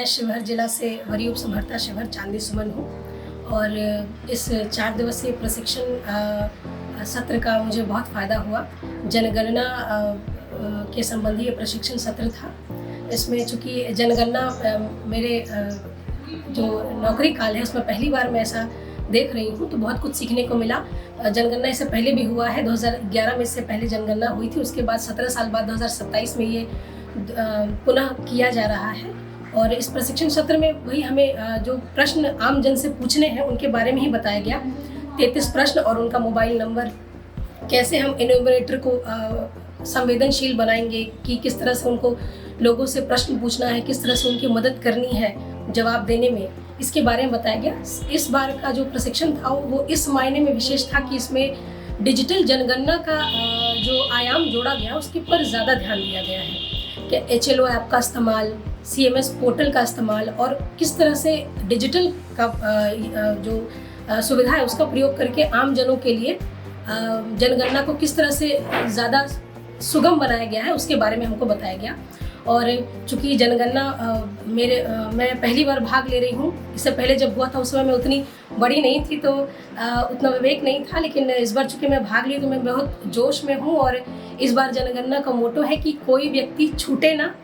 मैं शिवहर जिला से वरीय उप संभर्ता शिवहर चांदी सुमन हूँ और इस 4 दिवसीय प्रशिक्षण सत्र का मुझे बहुत फ़ायदा हुआ। जनगणना के संबंधी ये प्रशिक्षण सत्र था। इसमें चूँकि जनगणना मेरे जो नौकरी काल है उसमें पहली बार मैं ऐसा देख रही हूँ, तो बहुत कुछ सीखने को मिला। जनगणना इससे पहले भी हुआ है, 2011 में इससे पहले जनगणना हुई थी। उसके बाद 17 साल बाद 2027 में ये पुनः किया जा रहा है। और इस प्रशिक्षण सत्र में वही हमें जो प्रश्न आम जन से पूछने हैं उनके बारे में ही बताया गया। 33 प्रश्न और उनका मोबाइल नंबर, कैसे हम एन्यूमरेटर को संवेदनशील बनाएंगे कि किस तरह से उनको लोगों से प्रश्न पूछना है, किस तरह से उनकी मदद करनी है जवाब देने में, इसके बारे में बताया गया। इस बार का जो प्रशिक्षण था वो इस मायने में विशेष था कि इसमें डिजिटल जनगणना का जो आयाम जोड़ा गया उसके पर ज़्यादा ध्यान दिया गया है कि HLO ऐप का इस्तेमाल, CMS पोर्टल का इस्तेमाल और किस तरह से डिजिटल का जो सुविधा है उसका प्रयोग करके आम जनों के लिए जनगणना को किस तरह से ज़्यादा सुगम बनाया गया है उसके बारे में हमको बताया गया। और चूँकि जनगणना मैं पहली बार भाग ले रही हूँ। इससे पहले जब हुआ था उस समय मैं उतनी बड़ी नहीं थी तो उतना विवेक नहीं था, लेकिन इस बार चूँकि मैं भाग ली तो मैं बहुत जोश में हूँ। और इस बार जनगणना का मोटो है कि कोई व्यक्ति छूटे ना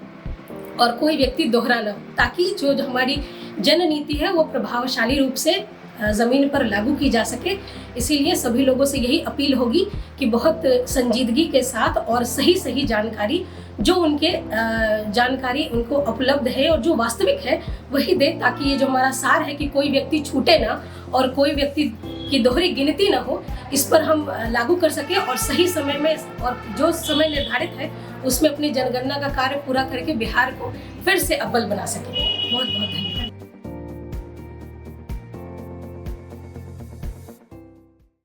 और कोई व्यक्ति दोहरा ना, ताकि जो हमारी जन नीति है वो प्रभावशाली रूप से ज़मीन पर लागू की जा सके। इसीलिए सभी लोगों से यही अपील होगी कि बहुत संजीदगी के साथ और सही जानकारी जो उनके जानकारी उनको उपलब्ध है और जो वास्तविक है वही दे, ताकि ये जो हमारा सार है कि कोई व्यक्ति छूटे ना और कोई व्यक्ति की दोहरी गिनती ना हो, इस पर हम लागू कर सके और सही समय में और जो समय निर्धारित है उसमें अपनी जनगणना का कार्य पूरा करके बिहार को फिर से अव्वल बना सके। बहुत बहुत धन्यवाद।